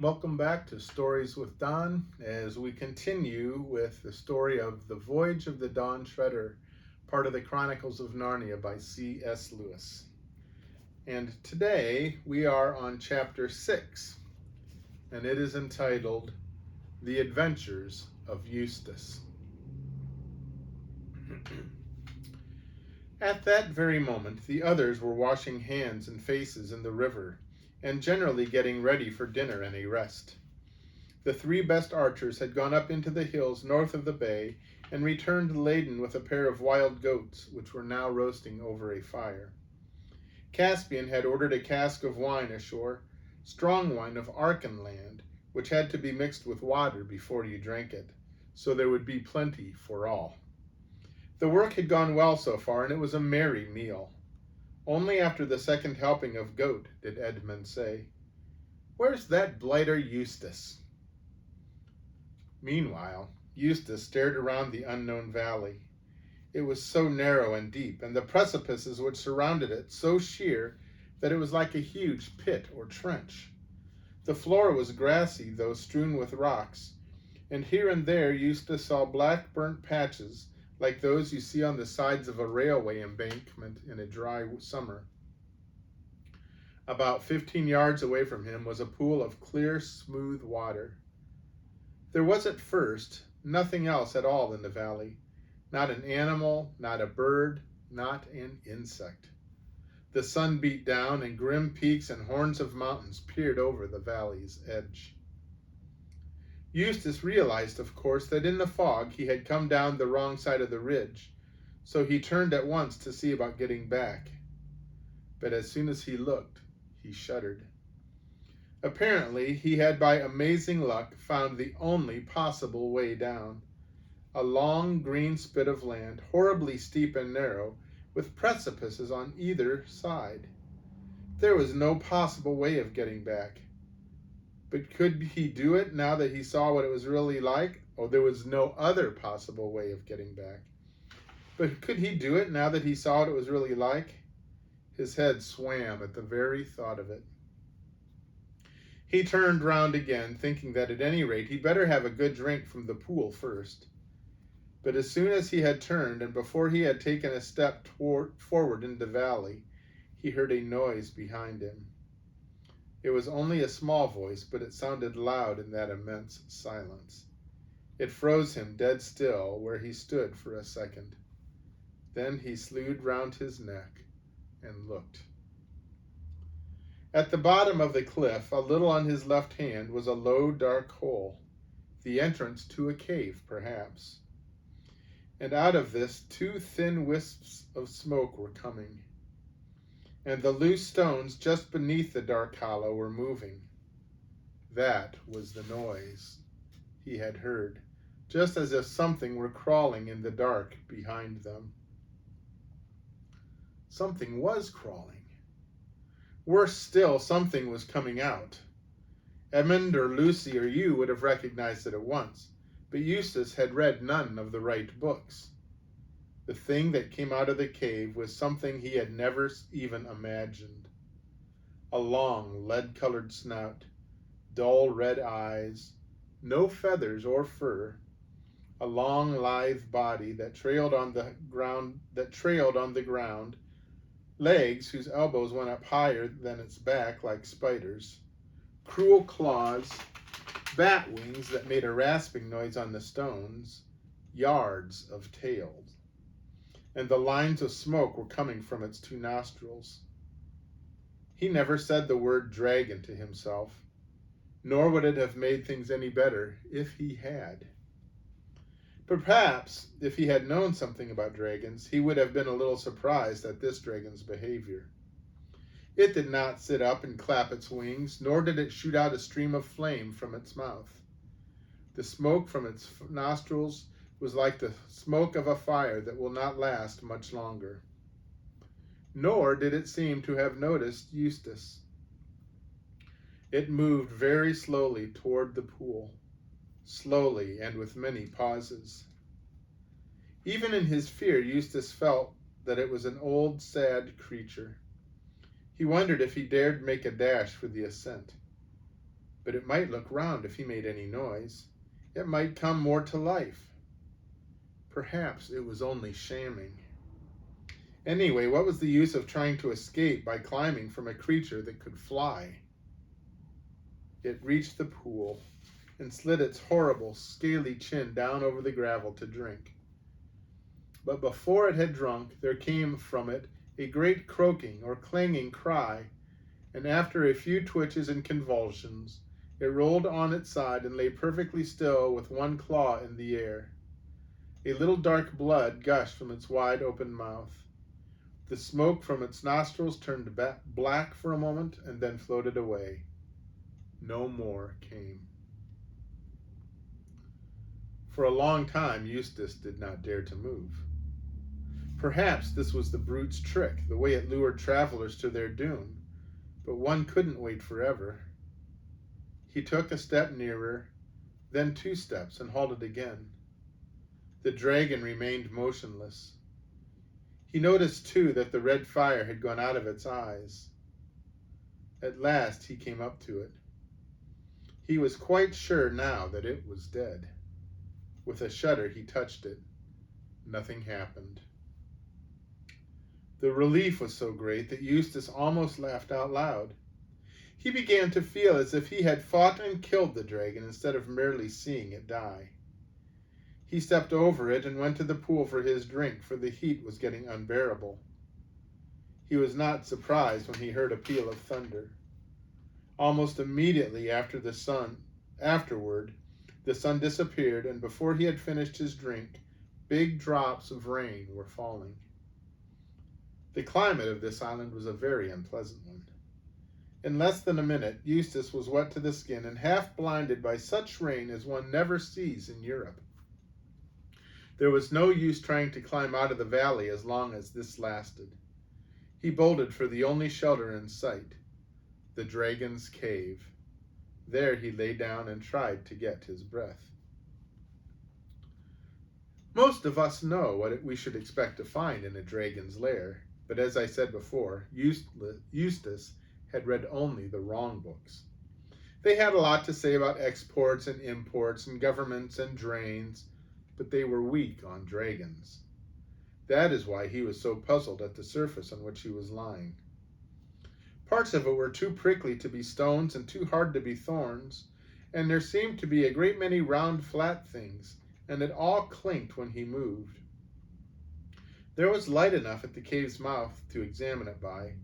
Welcome back to Stories with Don as we continue with the story of The Voyage of the Dawn Treader, part of the Chronicles of Narnia by C.S. Lewis. And today we are on chapter 6, and it is entitled The Adventures of Eustace. At that very moment, the others were washing hands and faces in the river, and generally getting ready for dinner and a rest. The three best archers had gone up into the hills north of the bay and returned laden with a pair of wild goats, which were now roasting over a fire. Caspian had ordered a cask of wine ashore, strong wine of Archenland, which had to be mixed with water before you drank it, so there would be plenty for all. The work had gone well so far, and it was a merry meal. Only after the second helping of goat did Edmund say, "Where's that blighter Eustace?" Meanwhile, Eustace stared around the unknown valley. It was so narrow and deep, and the precipices which surrounded it so sheer that it was like a huge pit or trench. The floor was grassy, though strewn with rocks, and here and there Eustace saw black burnt patches like those you see on the sides of a railway embankment in a dry summer. About 15 yards away from him was a pool of clear, smooth water. There was at first nothing else at all in the valley, not an animal, not a bird, not an insect. The sun beat down, and grim peaks and horns of mountains peered over the valley's edge. Eustace realized, of course, that in the fog he had come down the wrong side of the ridge, so he turned at once to see about getting back. But as soon as he looked, he shuddered. Apparently, he had by amazing luck found the only possible way down. A long green spit of land, horribly steep and narrow, with precipices on either side. There was no possible way of getting back. But could he do it now that he saw what it was really like? Oh, there was no other possible way of getting back. But could he do it now that he saw what it was really like? His head swam at the very thought of it. He turned round again, thinking that at any rate he'd better have a good drink from the pool first. But as soon as he had turned, and before he had taken a step forward into the valley, he heard a noise behind him. It was only a small voice, but it sounded loud in that immense silence. It froze him dead still where he stood for a second. Then he slewed round his neck and looked. At the bottom of the cliff, a little on his left hand, was a low, dark hole, the entrance to a cave, perhaps. And out of this, two thin wisps of smoke were coming, and the loose stones just beneath the dark hollow were moving. That was the noise he had heard, just as if something were crawling in the dark behind them. Something was crawling. Worse still, something was coming out. Edmund or Lucy or you would have recognized it at once, but Eustace had read none of the right books. The thing that came out of the cave was something he had never even imagined. A long, lead-colored snout, dull red eyes, no feathers or fur, a long, lithe body that trailed on the ground, legs whose elbows went up higher than its back like spiders, cruel claws, bat wings that made a rasping noise on the stones, yards of tails. And the lines of smoke were coming from its two nostrils. He never said the word dragon to himself, nor would it have made things any better if he had. Perhaps, if he had known something about dragons, he would have been a little surprised at this dragon's behavior. It did not sit up and clap its wings, nor did it shoot out a stream of flame from its mouth. The smoke from its nostrils was like the smoke of a fire that will not last much longer. Nor did it seem to have noticed Eustace. It moved very slowly toward the pool, slowly and with many pauses. Even in his fear, Eustace felt that it was an old, sad creature. He wondered if he dared make a dash for the ascent. but it might look round if he made any noise. It might come more to life. Perhaps it was only shamming. Anyway, what was the use of trying to escape by climbing from a creature that could fly? It reached the pool and slid its horrible, scaly chin down over the gravel to drink. But before it had drunk, there came from it a great croaking or clanging cry, and after a few twitches and convulsions, it rolled on its side and lay perfectly still with one claw in the air. A little dark blood gushed from its wide-open mouth. The smoke from its nostrils turned black for a moment and then floated away. No more came. For a long time, Eustace did not dare to move. Perhaps this was the brute's trick, the way it lured travelers to their doom, but one couldn't wait forever. He took a step nearer, then 2 steps, and halted again. The dragon remained motionless. He noticed, too, that the red fire had gone out of its eyes. At last he came up to it. He was quite sure now that it was dead. With a shudder he touched it. Nothing happened. The relief was so great that Eustace almost laughed out loud. He began to feel as if he had fought and killed the dragon instead of merely seeing it die. He stepped over it and went to the pool for his drink, for the heat was getting unbearable. He was not surprised when he heard a peal of thunder. Almost immediately afterward, the sun disappeared, and before he had finished his drink, big drops of rain were falling. The climate of this island was a very unpleasant one. In less than a minute, Eustace was wet to the skin and half blinded by such rain as one never sees in Europe. There was no use trying to climb out of the valley as long as this lasted. He bolted for the only shelter in sight, the dragon's cave. There he lay down and tried to get his breath. Most of us know what we should expect to find in a dragon's lair, but as I said before, Eustace had read only the wrong books. They had a lot to say about exports and imports and governments and drains, but they were weak on dragons. That is why he was so puzzled at the surface on which he was lying. Parts of it were too prickly to be stones and too hard to be thorns, and there seemed to be a great many round, flat things, and it all clinked when he moved. There was light enough at the cave's mouth to examine it by,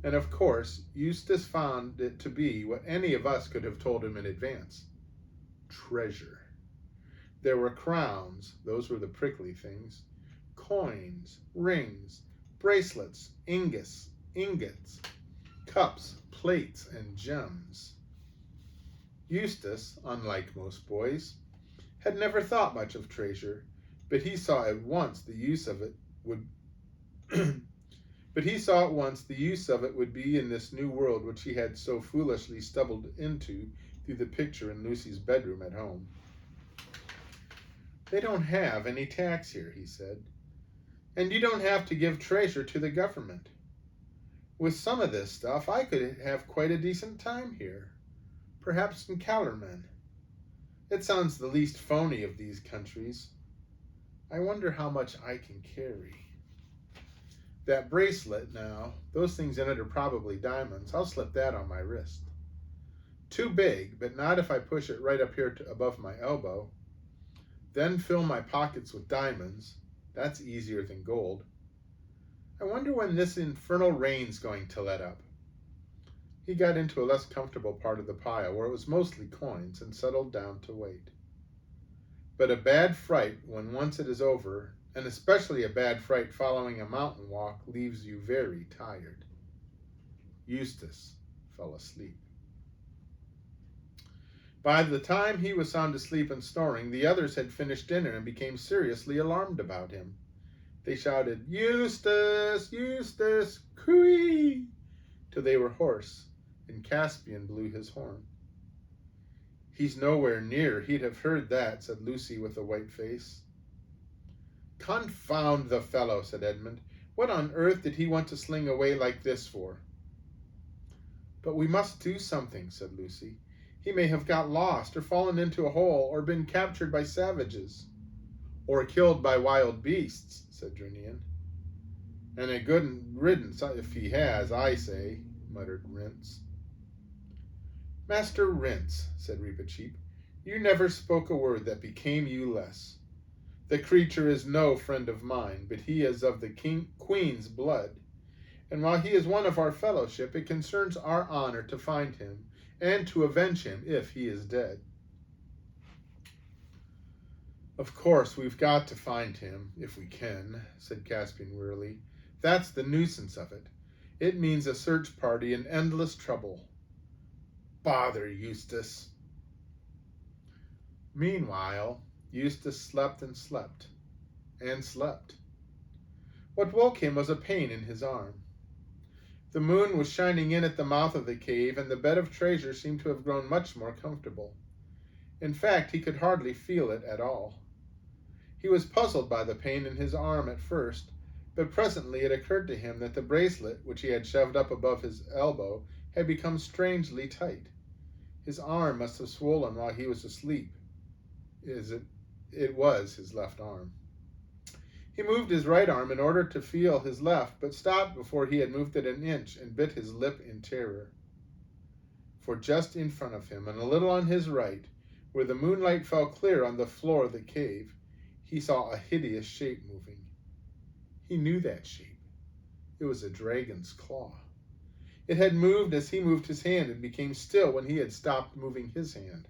and of course Eustace found it to be what any of us could have told him in advance: treasure. There were crowns, those were the prickly things, coins, rings, bracelets, ingots, cups, plates, and gems. Eustace, unlike most boys, had never thought much of treasure, but he saw at once the use of it would be in this new world which he had so foolishly stumbled into through the picture in Lucy's bedroom at home. "They don't have any tax here," he said, "and you don't have to give treasure to the government. With some of this stuff, I could have quite a decent time here, perhaps in Calormen. It sounds the least phony of these countries. I wonder how much I can carry. That bracelet, now, those things in it are probably diamonds. I'll slip that on my wrist. Too big, but not if I push it right up here above my elbow. Then fill my pockets with diamonds. That's easier than gold. I wonder when this infernal rain's going to let up." He got into a less comfortable part of the pile, where it was mostly coins, and settled down to wait. But a bad fright, when once it is over, and especially a bad fright following a mountain walk, leaves you very tired. Eustace fell asleep. By the time he was sound asleep and snoring, the others had finished dinner and became seriously alarmed about him. They shouted, "Eustace! Eustace! Cooey!" till they were hoarse, and Caspian blew his horn. "He's nowhere near. He'd have heard that," said Lucy with a white face. "Confound the fellow," said Edmund. "What on earth did he want to sling away like this for?" "But we must do something," said Lucy. He may have got lost, or fallen into a hole, or been captured by savages. Or killed by wild beasts, said Drinian. And a good riddance if he has, I say, muttered Rince. Master Rince, said Reepicheep, you never spoke a word that became you less. The creature is no friend of mine, but he is of the Queen's blood. And while he is one of our fellowship, it concerns our honor to find him, and to avenge him if he is dead. Of course, we've got to find him, if we can, said Caspian wearily. That's the nuisance of it. It means a search party and endless trouble. Bother Eustace. Meanwhile, Eustace slept and slept, and slept. What woke him was a pain in his arm. The moon was shining in at the mouth of the cave, and the bed of treasure seemed to have grown much more comfortable. In fact, he could hardly feel it at all. He was puzzled by the pain in his arm at first, but presently it occurred to him that the bracelet, which he had shoved up above his elbow, had become strangely tight. His arm must have swollen while he was asleep. It was his left arm. He moved his right arm in order to feel his left, but stopped before he had moved it an inch and bit his lip in terror. For just in front of him, and a little on his right, where the moonlight fell clear on the floor of the cave, he saw a hideous shape moving. He knew that shape. It was a dragon's claw. It had moved as he moved his hand and became still when he had stopped moving his hand.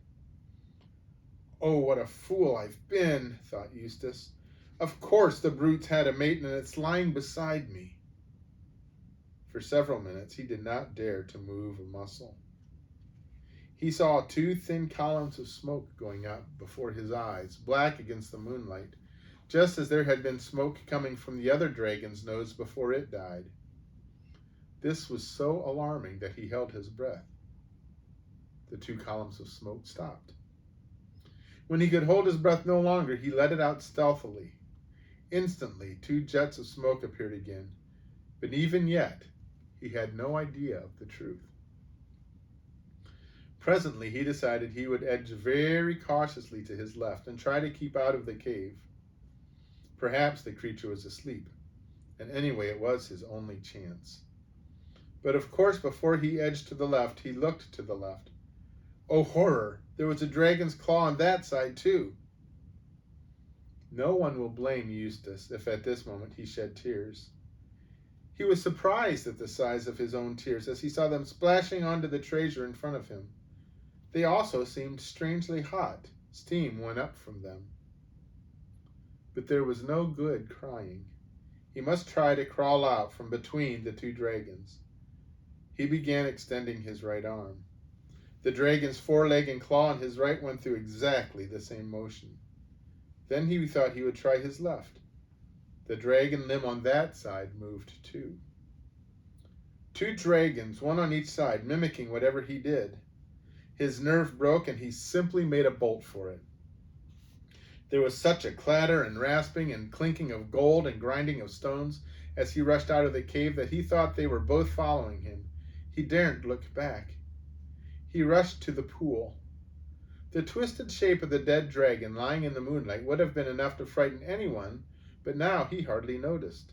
Oh, what a fool I've been, thought Eustace. Of course the brute's had a mate and it's lying beside me. For several minutes he did not dare to move a muscle. He saw two thin columns of smoke going up before his eyes, black against the moonlight, just as there had been smoke coming from the other dragon's nose before it died. This was so alarming that he held his breath. The two columns of smoke stopped. When he could hold his breath no longer, he let it out stealthily. Instantly, two jets of smoke appeared again, but even yet, he had no idea of the truth. Presently, he decided he would edge very cautiously to his left and try to keep out of the cave. Perhaps the creature was asleep, and anyway, it was his only chance. But of course, before he edged to the left, he looked to the left. Oh, horror! There was a dragon's claw on that side, too. No one will blame Eustace if at this moment he shed tears. He was surprised at the size of his own tears as he saw them splashing onto the treasure in front of him. They also seemed strangely hot. Steam went up from them. But there was no good crying. He must try to crawl out from between the two dragons. He began extending his right arm. The dragon's foreleg and claw on his right went through exactly the same motion. Then he thought he would try his left. The dragon limb on that side moved too. Two dragons, one on each side, mimicking whatever he did. His nerve broke, and he simply made a bolt for it. There was such a clatter and rasping and clinking of gold and grinding of stones as he rushed out of the cave that he thought they were both following him. He daren't look back. He rushed to the pool. The twisted shape of the dead dragon lying in the moonlight would have been enough to frighten anyone, but now he hardly noticed.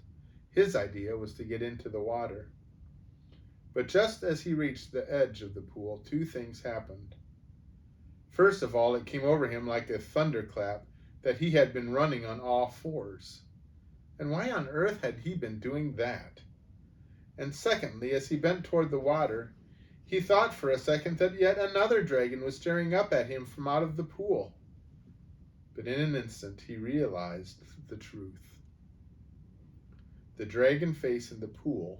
His idea was to get into the water. But just as he reached the edge of the pool, two things happened. First of all, it came over him like a thunderclap that he had been running on all fours. And why on earth had he been doing that? And secondly, as he bent toward the water, he thought for a second that yet another dragon was staring up at him from out of the pool. But in an instant he realized the truth. The dragon face in the pool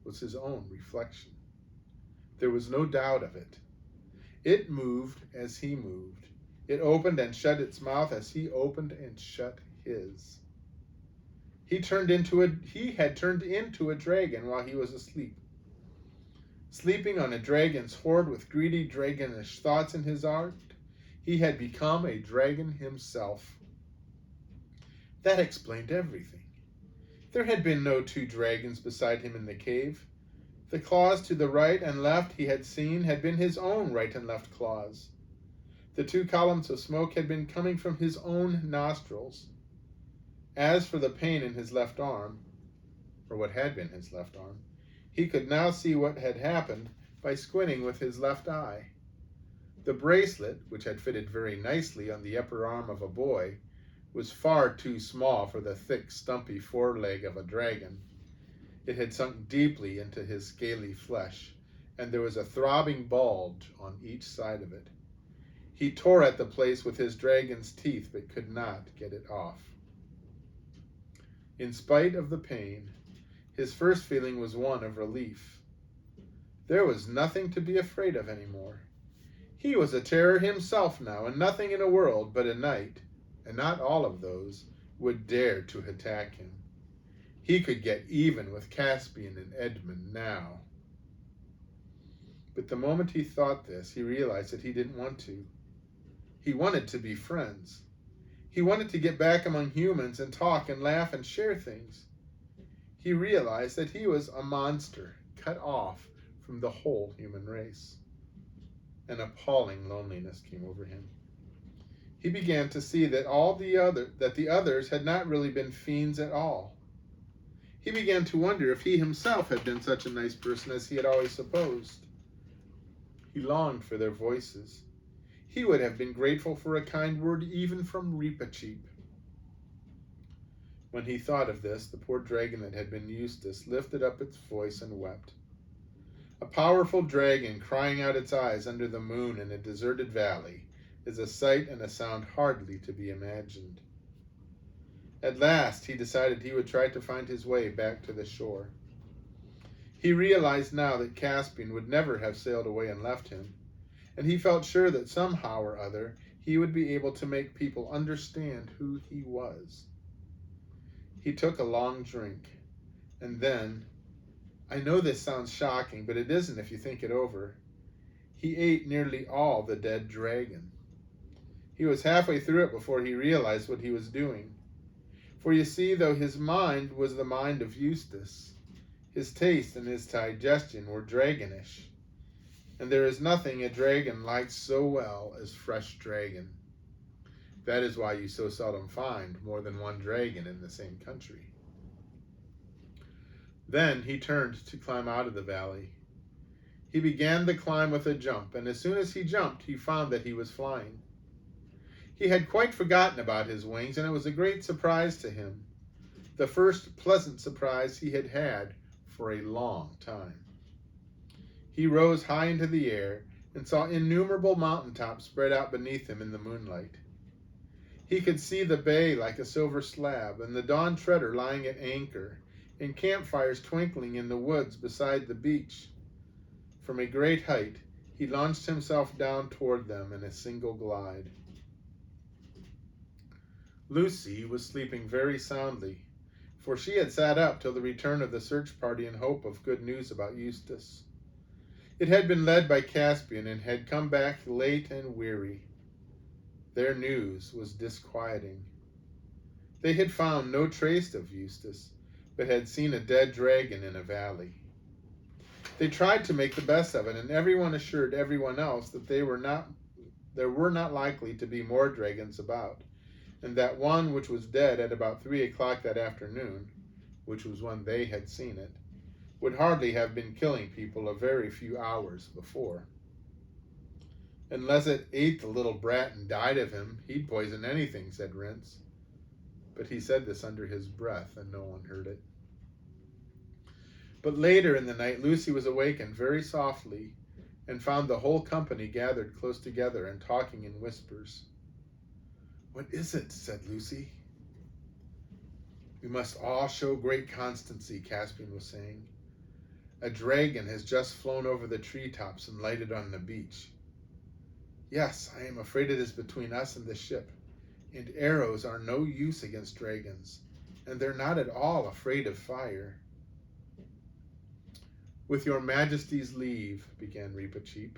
was his own reflection. There was no doubt of it. It moved as he moved. It opened and shut its mouth as he opened and shut his. He had turned into a dragon while he was asleep. Sleeping on a dragon's hoard with greedy dragonish thoughts in his heart, he had become a dragon himself. That explained everything. There had been no two dragons beside him in the cave. The claws to the right and left he had seen had been his own right and left claws. The 2 columns of smoke had been coming from his own nostrils. As for the pain in his left arm, or what had been his left arm, he could now see what had happened by squinting with his left eye. The bracelet, which had fitted very nicely on the upper arm of a boy, was far too small for the thick, stumpy foreleg of a dragon. It had sunk deeply into his scaly flesh, and there was a throbbing bulge on each side of it. He tore at the place with his dragon's teeth, but could not get it off. In spite of the pain, his first feeling was one of relief. There was nothing to be afraid of anymore. He was a terror himself now, and nothing in the world but a knight, and not all of those, would dare to attack him. He could get even with Caspian and Edmund now. But the moment he thought this, he realized that he didn't want to. He wanted to be friends. He wanted to get back among humans and talk and laugh and share things. He realized that he was a monster, cut off from the whole human race. An appalling loneliness came over him. He began to see that the others had not really been fiends at all. He began to wonder if he himself had been such a nice person as he had always supposed. He longed for their voices. He would have been grateful for a kind word even from Reepicheep. When he thought of this, the poor dragon that had been Eustace lifted up its voice and wept. A powerful dragon crying out its eyes under the moon in a deserted valley is a sight and a sound hardly to be imagined. At last he decided he would try to find his way back to the shore. He realized now that Caspian would never have sailed away and left him, and he felt sure that somehow or other he would be able to make people understand who he was. He took a long drink, and then, I know this sounds shocking, but it isn't if you think it over, he ate nearly all the dead dragon. He was halfway through it before he realized what he was doing. For you see, though his mind was the mind of Eustace, his taste and his digestion were dragonish, and there is nothing a dragon likes so well as fresh dragon. That is why you so seldom find more than one dragon in the same country. Then he turned to climb out of the valley. He began the climb with a jump, and as soon as he jumped, he found that he was flying. He had quite forgotten about his wings, and it was a great surprise to him, the first pleasant surprise he had had for a long time. He rose high into the air and saw innumerable mountaintops spread out beneath him in the moonlight. He could see the bay like a silver slab, and the Dawn Treader lying at anchor, and campfires twinkling in the woods beside the beach. From a great height, he launched himself down toward them in a single glide. Lucy was sleeping very soundly, for she had sat up till the return of the search party in hope of good news about Eustace. It had been led by Caspian and had come back late and weary. Their news was disquieting. They had found no trace of Eustace, but had seen a dead dragon in a valley. They tried to make the best of it, and everyone assured everyone else that there were not likely to be more dragons about, and that one which was dead at about 3 o'clock that afternoon, which was when they had seen it, would hardly have been killing people a very few hours before. Unless it ate the little brat and died of him, he'd poison anything, said Rince. But he said this under his breath, and no one heard it. But later in the night, Lucy was awakened very softly, and found the whole company gathered close together and talking in whispers. "What is it?" said Lucy. "We must all show great constancy," Caspian was saying. "A dragon has just flown over the treetops and lighted on the beach. Yes, I am afraid it is between us and the ship, and arrows are no use against dragons, and they're not at all afraid of fire." "With your Majesty's leave," began Reepicheep.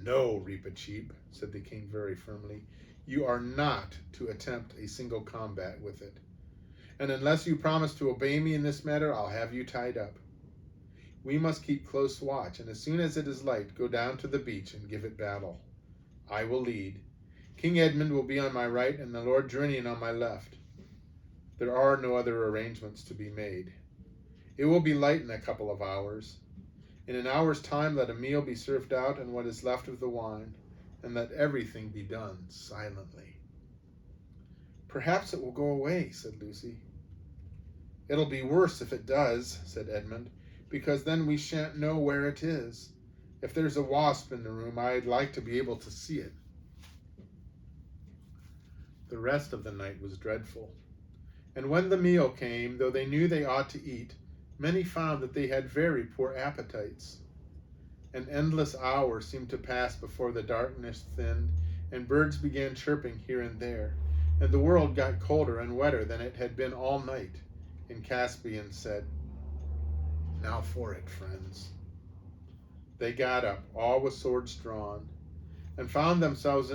"No, Reepicheep," said the king very firmly. "You are not to attempt a single combat with it, and unless you promise to obey me in this matter, I'll have you tied up." We must keep close watch, and as soon as it is light, go down to the beach and give it battle. I will lead. King Edmund will be on my right, and the Lord Drinian on my left. There are no other arrangements to be made. It will be light in a couple of hours. In an hour's time let a meal be served out and what is left of the wine, and let everything be done silently. Perhaps it will go away, said Lucy. It'll be worse if it does, said Edmund, because then we shan't know where it is. If there's a wasp in the room, I'd like to be able to see it. The rest of the night was dreadful. And when the meal came, though they knew they ought to eat, many found that they had very poor appetites. An endless hour seemed to pass before the darkness thinned, and birds began chirping here and there, and the world got colder and wetter than it had been all night. And Caspian said, "Now for it, friends." They got up, all with swords drawn, and formed themselves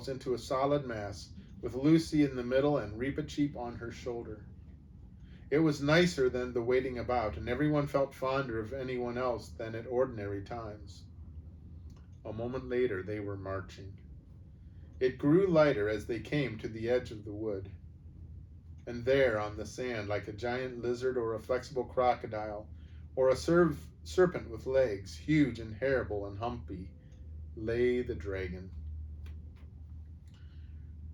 into a solid mass, with Lucy in the middle and Reepicheep on her shoulder. It was nicer than the waiting about, and everyone felt fonder of anyone else than at ordinary times. A moment later they were marching. It grew lighter as they came to the edge of the wood. And there on the sand, like a giant lizard or a flexible crocodile, or a serpent with legs, huge and terrible and humpy, lay the dragon.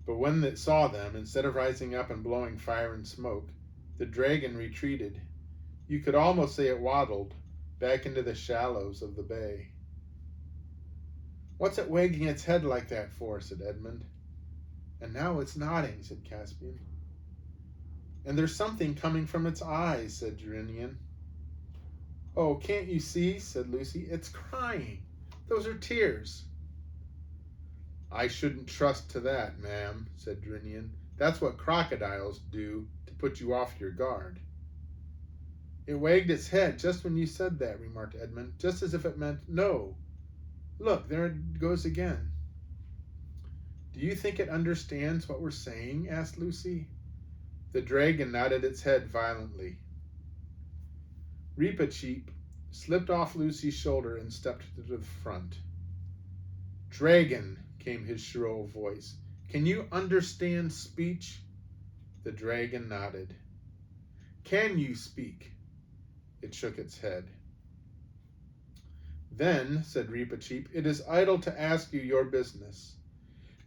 But when it saw them, instead of rising up and blowing fire and smoke, the dragon retreated. You could almost say it waddled back into the shallows of the bay. "What's it wagging its head like that for?" said Edmund. "And now it's nodding," said Caspian. "And there's something coming from its eyes," said Drinian. "Oh, can't you see?" said Lucy. "It's crying. Those are tears." "I shouldn't trust to that, ma'am," said Drinian. "That's what crocodiles do to put you off your guard." "It wagged its head just when you said that," remarked Edmund, "just as if it meant no. Look, there it goes again." "Do you think it understands what we're saying?" asked Lucy. The dragon nodded its head violently. Reepicheep slipped off Lucy's shoulder and stepped to the front. "Dragon," came his shrill voice, "can you understand speech?" The dragon nodded. "Can you speak?" It shook its head. "Then," said Reepicheep, "it is idle to ask you your business.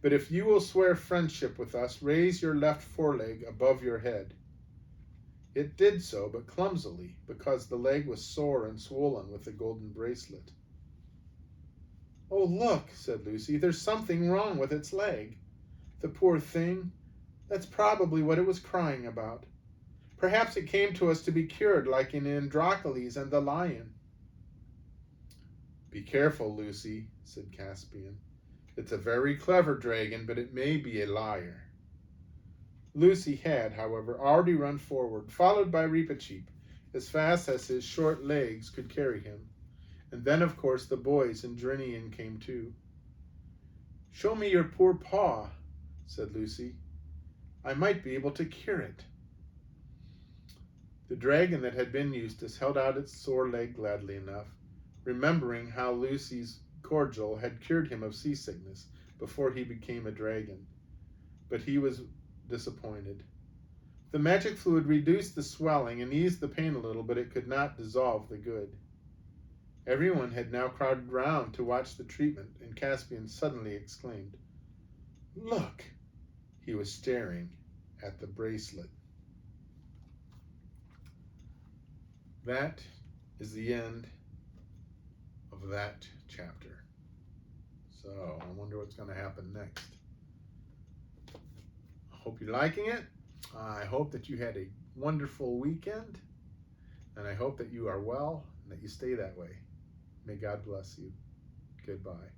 But if you will swear friendship with us, raise your left foreleg above your head." It did so, but clumsily, because the leg was sore and swollen with the golden bracelet. "Oh, look," said Lucy, "there's something wrong with its leg. The poor thing. That's probably what it was crying about. Perhaps it came to us to be cured, like in Androcles and the lion." "Be careful, Lucy," said Caspian. "It's a very clever dragon, but it may be a liar." Lucy had, however, already run forward, followed by Reepicheep, as fast as his short legs could carry him. And then, of course, the boys and Drinian came too. "Show me your poor paw," said Lucy. "I might be able to cure it." The dragon that had been Eustace held out its sore leg gladly enough, remembering how Lucy's cordial had cured him of seasickness before he became a dragon. But he was disappointed. The magic fluid reduced the swelling and eased the pain a little, but it could not dissolve the good. Everyone had now crowded round to watch the treatment, and Caspian suddenly exclaimed, "Look!" He was staring at the bracelet. That is the end of that chapter. So I wonder what's going to happen next. I hope you're liking it. I hope that you had a wonderful weekend, and I hope that you are well and that you stay that way. May God bless you. Goodbye.